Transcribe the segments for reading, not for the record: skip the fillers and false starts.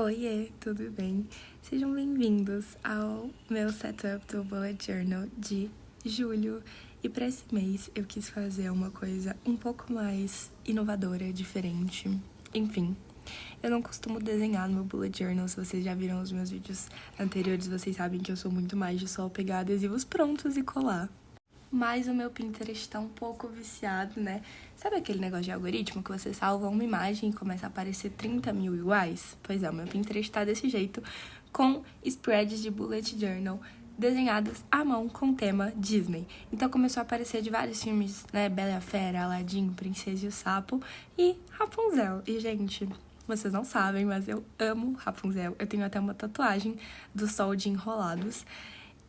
Oiê, tudo bem? Sejam bem-vindos ao meu setup do Bullet Journal de julho. E para esse mês eu quis fazer uma coisa um pouco mais inovadora, diferente. Enfim, eu não costumo desenhar no meu Bullet Journal. Se vocês já viram os meus vídeos anteriores, vocês sabem que eu sou muito mais de só pegar adesivos prontos e colar. Mas o meu Pinterest tá um pouco viciado, né? Sabe aquele negócio de algoritmo que você salva uma imagem e começa a aparecer 30 mil iguais? Pois é, o meu Pinterest tá desse jeito, com spreads de bullet journal desenhadas à mão com tema Disney. Então começou a aparecer de vários filmes, né? Bela e a Fera, Aladdin, Princesa e o Sapo e Rapunzel. E, gente, vocês não sabem, mas eu amo Rapunzel. Eu tenho até uma tatuagem do Sol de Enrolados.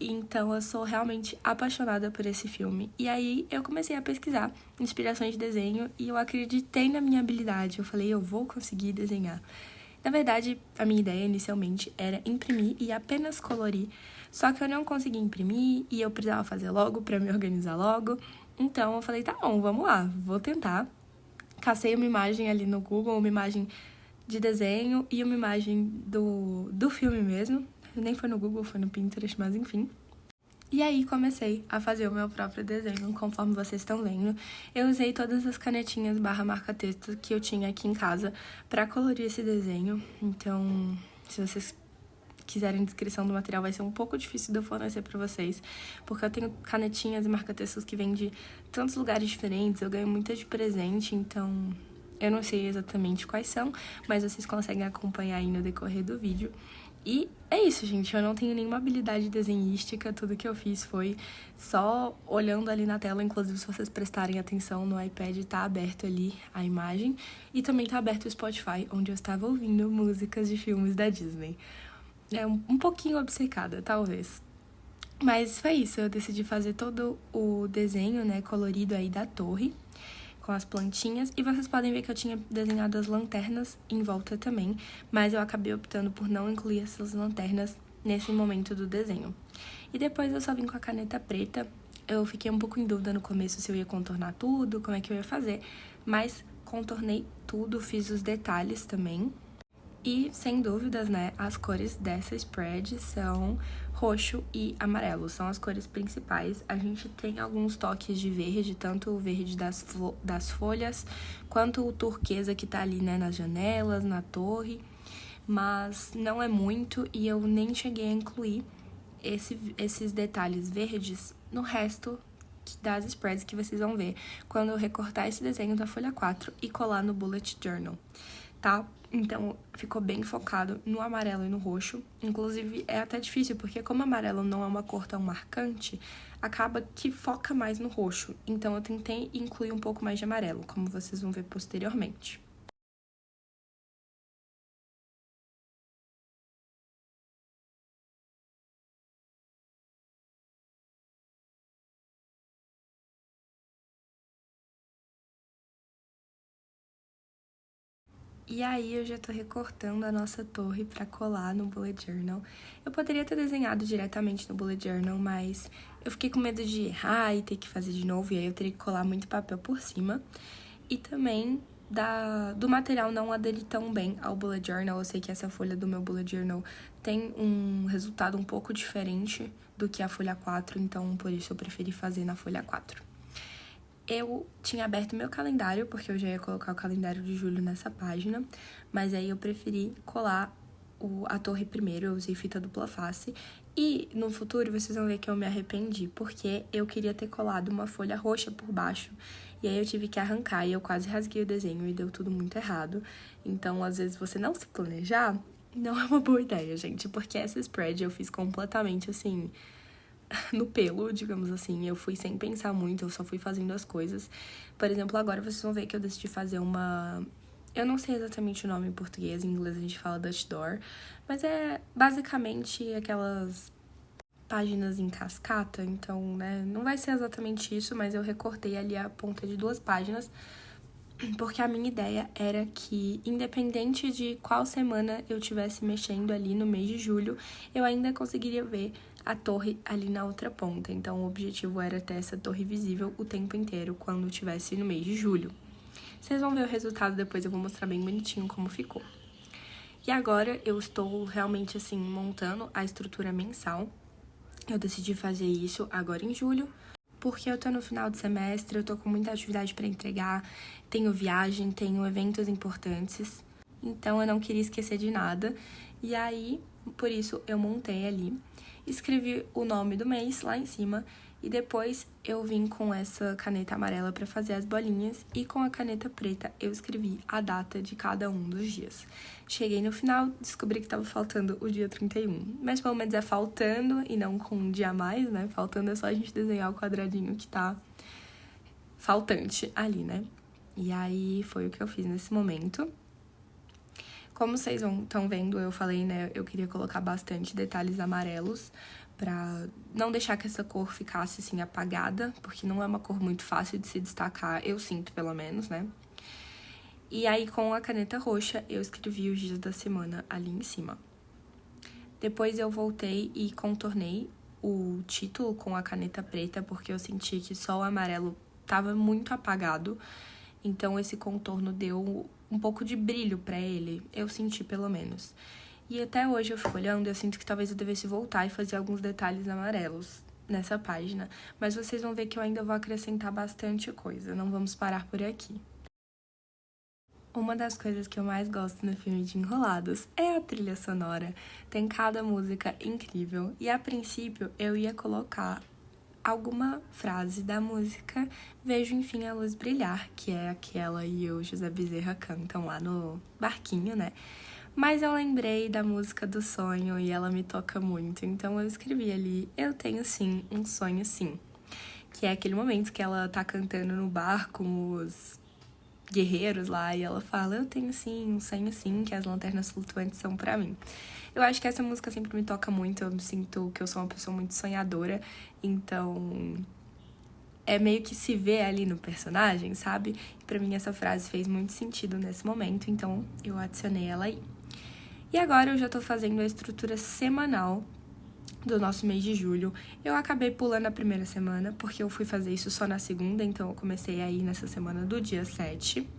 Então eu sou realmente apaixonada por esse filme. E aí eu comecei a pesquisar inspirações de desenho e eu acreditei na minha habilidade. Eu falei, eu vou conseguir desenhar. Na verdade, a minha ideia inicialmente era imprimir e apenas colorir. Só que eu não consegui imprimir e eu precisava fazer logo para me organizar logo. Então eu falei, tá bom, vamos lá, vou tentar. Cacei uma imagem ali no Google, uma imagem de desenho e uma imagem do filme mesmo. Nem foi no Google, foi no Pinterest, mas enfim. E aí comecei a fazer o meu próprio desenho, conforme vocês estão vendo. Eu usei todas as canetinhas barra marca-texto que eu tinha aqui em casa pra colorir esse desenho. Então, se vocês quiserem descrição do material, vai ser um pouco difícil de eu fornecer pra vocês, porque eu tenho canetinhas e marca-textos que vêm de tantos lugares diferentes, eu ganho muitas de presente, então eu não sei exatamente quais são, mas vocês conseguem acompanhar aí no decorrer do vídeo. E é isso, gente, eu não tenho nenhuma habilidade desenhística, tudo que eu fiz foi só olhando ali na tela, inclusive se vocês prestarem atenção no iPad, tá aberto ali a imagem, e também tá aberto o Spotify, onde eu estava ouvindo músicas de filmes da Disney. É um pouquinho obcecada, talvez. Mas foi isso, eu decidi fazer todo o desenho, né, colorido aí da torre, com as plantinhas, e vocês podem ver que eu tinha desenhado as lanternas em volta também, mas eu acabei optando por não incluir essas lanternas nesse momento do desenho. E depois eu só vim com a caneta preta. Eu fiquei um pouco em dúvida no começo se eu ia contornar tudo, como é que eu ia fazer, mas contornei tudo, fiz os detalhes também. E, sem dúvidas, né, as cores dessa spread são roxo e amarelo, são as cores principais. A gente tem alguns toques de verde, tanto o verde das folhas, quanto o turquesa que tá ali, né, nas janelas, na torre, mas não é muito e eu nem cheguei a incluir esses detalhes verdes no resto das spreads que vocês vão ver quando eu recortar esse desenho da folha 4 e colar no Bullet Journal, tá? Então, ficou bem focado no amarelo e no roxo. Inclusive, é até difícil, porque como amarelo não é uma cor tão marcante, acaba que foca mais no roxo. Então, eu tentei incluir um pouco mais de amarelo, como vocês vão ver posteriormente. E aí eu já tô recortando a nossa torre pra colar no Bullet Journal. Eu poderia ter desenhado diretamente no Bullet Journal, mas eu fiquei com medo de errar e ter que fazer de novo, e aí eu teria que colar muito papel por cima. E também do material não aderir tão bem ao Bullet Journal. Eu sei que essa folha do meu Bullet Journal tem um resultado um pouco diferente do que a folha 4, então por isso eu preferi fazer na folha 4. Eu tinha aberto meu calendário, porque eu já ia colocar o calendário de julho nessa página, mas aí eu preferi colar a torre primeiro, eu usei fita dupla face, e no futuro vocês vão ver que eu me arrependi, porque eu queria ter colado uma folha roxa por baixo, e aí eu tive que arrancar, e eu quase rasguei o desenho e deu tudo muito errado. Então, às vezes, você não se planejar, não é uma boa ideia, gente, porque essa spread eu fiz completamente, assim, no pelo, digamos assim. Eu fui sem pensar muito, eu só fui fazendo as coisas. Por exemplo, agora vocês vão ver que eu decidi fazer uma... Eu não sei exatamente o nome em português, em inglês a gente fala Dutch Door, mas é basicamente aquelas páginas em cascata, então, né, não vai ser exatamente isso, mas eu recortei ali a ponta de 2 páginas, porque a minha ideia era que, independente de qual semana eu estivesse mexendo ali no mês de julho, eu ainda conseguiria ver a torre ali na outra ponta. Então, o objetivo era ter essa torre visível o tempo inteiro quando estivesse no mês de julho. Vocês vão ver o resultado depois, eu vou mostrar bem bonitinho como ficou. E agora eu estou realmente, assim, montando a estrutura mensal. Eu decidi fazer isso agora em julho, porque eu tô no final do semestre, eu tô com muita atividade para entregar, tenho viagem, tenho eventos importantes, então eu não queria esquecer de nada. E aí, por isso, eu montei ali, escrevi o nome do mês lá em cima e depois eu vim com essa caneta amarela para fazer as bolinhas e com a caneta preta eu escrevi a data de cada um dos dias. Cheguei no final, descobri que estava faltando o dia 31, mas pelo menos é faltando e não com um dia a mais, né? Faltando é só a gente desenhar o quadradinho que tá faltante ali, né? E aí foi o que eu fiz nesse momento. Como vocês estão vendo, eu falei, né, eu queria colocar bastante detalhes amarelos pra não deixar que essa cor ficasse, assim, apagada, porque não é uma cor muito fácil de se destacar, eu sinto, pelo menos, né? E aí, com a caneta roxa, eu escrevi os dias da semana ali em cima. Depois eu voltei e contornei o título com a caneta preta, porque eu senti que só o amarelo tava muito apagado, então esse contorno deu um pouco de brilho pra ele, eu senti pelo menos. E até hoje eu fico olhando e eu sinto que talvez eu devesse voltar e fazer alguns detalhes amarelos nessa página, mas vocês vão ver que eu ainda vou acrescentar bastante coisa, não vamos parar por aqui. Uma das coisas que eu mais gosto no filme de Enrolados é a trilha sonora. Tem cada música incrível e a princípio eu ia colocar alguma frase da música Vejo Enfim a Luz Brilhar, que é aquela e o José Bezerra cantam lá no barquinho, né? Mas eu lembrei da música do sonho e ela me toca muito, então eu escrevi ali Eu Tenho Sim um Sonho Sim, que é aquele momento que ela tá cantando no bar com os guerreiros lá e ela fala eu tenho sim um sonho sim, que as lanternas flutuantes são pra mim. Eu acho que essa música sempre me toca muito, eu me sinto que eu sou uma pessoa muito sonhadora, então é meio que se vê ali no personagem, sabe? E pra mim essa frase fez muito sentido nesse momento, então eu adicionei ela aí. E agora eu já tô fazendo a estrutura semanal do nosso mês de julho. Eu acabei pulando a primeira semana, porque eu fui fazer isso só na segunda, então eu comecei aí nessa semana do dia 7.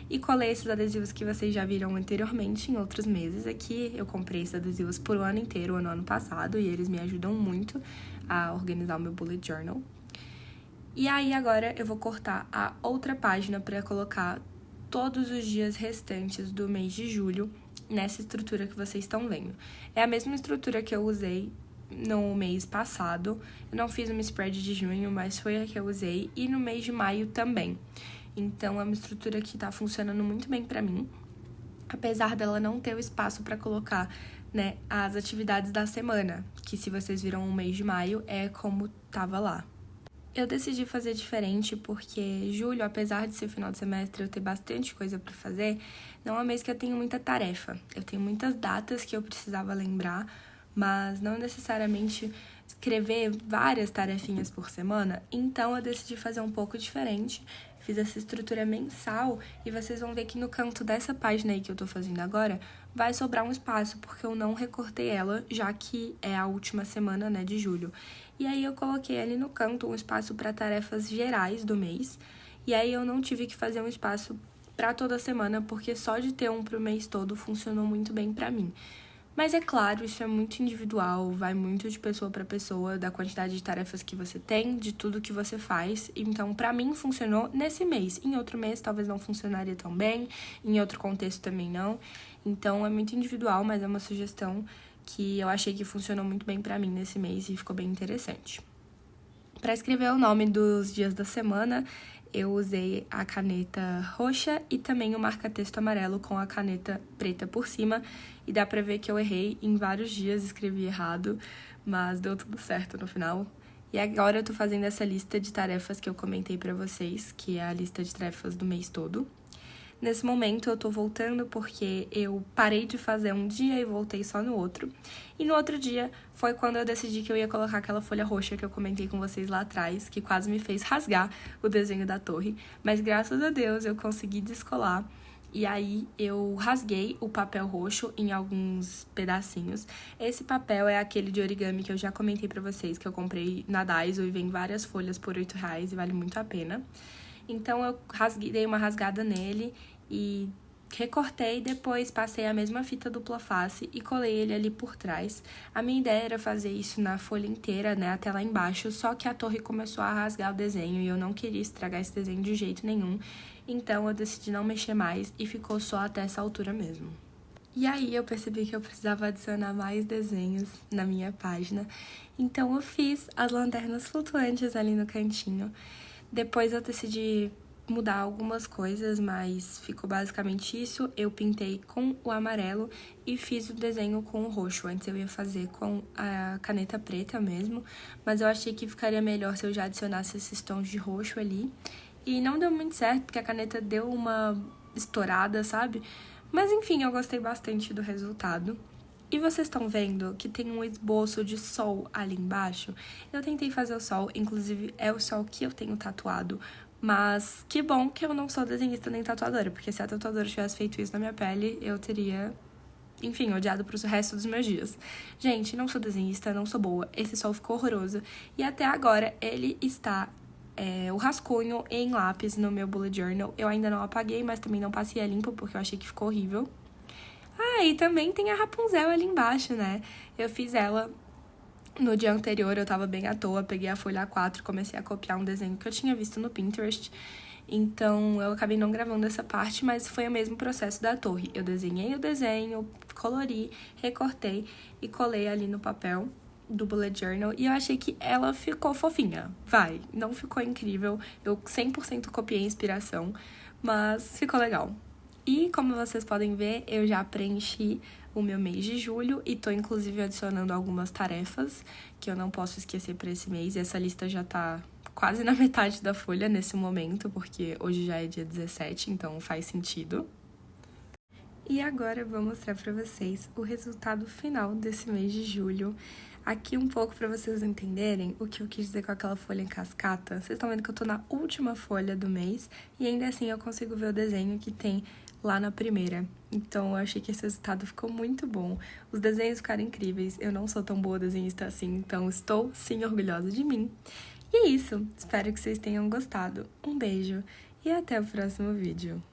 E colei esses adesivos que vocês já viram anteriormente em outros meses. Aqui eu comprei esses adesivos por o ano inteiro, no ano passado, e eles me ajudam muito a organizar o meu bullet journal. E aí agora eu vou cortar a outra página para colocar todos os dias restantes do mês de julho nessa estrutura que vocês estão vendo. É a mesma estrutura que eu usei no mês passado. Eu não fiz uma spread de junho, mas foi a que eu usei. E no mês de maio também. Então, é uma estrutura que tá funcionando muito bem pra mim. Apesar dela não ter o espaço pra colocar, né, as atividades da semana. Que se vocês viram o mês de maio, é como tava lá. Eu decidi fazer diferente porque julho, apesar de ser final de semestre, eu ter bastante coisa pra fazer, não é um mês que eu tenho muita tarefa. Eu tenho muitas datas que eu precisava lembrar, mas não necessariamente escrever várias tarefinhas por semana, então eu decidi fazer um pouco diferente, fiz essa estrutura mensal e vocês vão ver que no canto dessa página aí que eu tô fazendo agora, vai sobrar um espaço, porque eu não recortei ela, já que é a última semana, né, de julho. E aí eu coloquei ali no canto um espaço para tarefas gerais do mês, e aí eu não tive que fazer um espaço para toda semana, porque só de ter um pro mês todo funcionou muito bem pra mim. Mas é claro, isso é muito individual, vai muito de pessoa para pessoa, da quantidade de tarefas que você tem, de tudo que você faz. Então, para mim, funcionou nesse mês. Em outro mês, talvez não funcionaria tão bem, em outro contexto também não. Então, é muito individual, mas é uma sugestão que eu achei que funcionou muito bem para mim nesse mês e ficou bem interessante. Para escrever o nome dos dias da semana, eu usei a caneta roxa e também o marca-texto amarelo com a caneta preta por cima. E dá pra ver que eu errei em vários dias, escrevi errado, mas deu tudo certo no final. E agora eu tô fazendo essa lista de tarefas que eu comentei pra vocês, que é a lista de tarefas do mês todo. Nesse momento eu tô voltando porque eu parei de fazer um dia e voltei só no outro. E no outro dia foi quando eu decidi que eu ia colocar aquela folha roxa que eu comentei com vocês lá atrás, que quase me fez rasgar o desenho da torre. Mas graças a Deus eu consegui descolar. E aí eu rasguei o papel roxo em alguns pedacinhos. Esse papel é aquele de origami que eu já comentei pra vocês, que eu comprei na Daiso e vem várias folhas por R$8 e vale muito a pena. Então eu dei uma rasgada nele e recortei, depois passei a mesma fita dupla face e colei ele ali por trás. A minha ideia era fazer isso na folha inteira, né, até lá embaixo, só que a torre começou a rasgar o desenho e eu não queria estragar esse desenho de jeito nenhum, então eu decidi não mexer mais e ficou só até essa altura mesmo. E aí eu percebi que eu precisava adicionar mais desenhos na minha página, então eu fiz as lanternas flutuantes ali no cantinho. Depois eu decidi mudar algumas coisas, mas ficou basicamente isso. Eu pintei com o amarelo e fiz o desenho com o roxo. Antes eu ia fazer com a caneta preta mesmo, mas eu achei que ficaria melhor se eu já adicionasse esses tons de roxo ali. E não deu muito certo, porque a caneta deu uma estourada, sabe? Mas enfim, eu gostei bastante do resultado. E vocês estão vendo que tem um esboço de sol ali embaixo? Eu tentei fazer o sol, inclusive é o sol que eu tenho tatuado, mas que bom que eu não sou desenhista nem tatuadora, porque se a tatuadora tivesse feito isso na minha pele, eu teria, enfim, odiado pro resto dos meus dias. Gente, não sou desenhista, não sou boa, esse sol ficou horroroso, e até agora ele está o rascunho em lápis no meu bullet journal. Eu ainda não apaguei, mas também não passei a limpo, porque eu achei que ficou horrível. Ah, e também tem a Rapunzel ali embaixo, né? Eu fiz ela no dia anterior, eu tava bem à toa, peguei a folha A4 e comecei a copiar um desenho que eu tinha visto no Pinterest. Então, eu acabei não gravando essa parte, mas foi o mesmo processo da torre. Eu desenhei o desenho, colori, recortei e colei ali no papel do bullet journal. E eu achei que ela ficou fofinha. Vai, não ficou incrível. Eu 100% copiei a inspiração, mas ficou legal. E como vocês podem ver, eu já preenchi o meu mês de julho e tô inclusive adicionando algumas tarefas que eu não posso esquecer para esse mês. Essa lista já tá quase na metade da folha nesse momento, porque hoje já é dia 17, então faz sentido. E agora eu vou mostrar para vocês o resultado final desse mês de julho. Aqui um pouco para vocês entenderem o que eu quis dizer com aquela folha em cascata. Vocês estão vendo que eu tô na última folha do mês e ainda assim eu consigo ver o desenho que tem lá na primeira. Então eu achei que esse resultado ficou muito bom. Os desenhos ficaram incríveis. Eu não sou tão boa desenhista assim, então estou sim orgulhosa de mim. E é isso. Espero que vocês tenham gostado. Um beijo e até o próximo vídeo.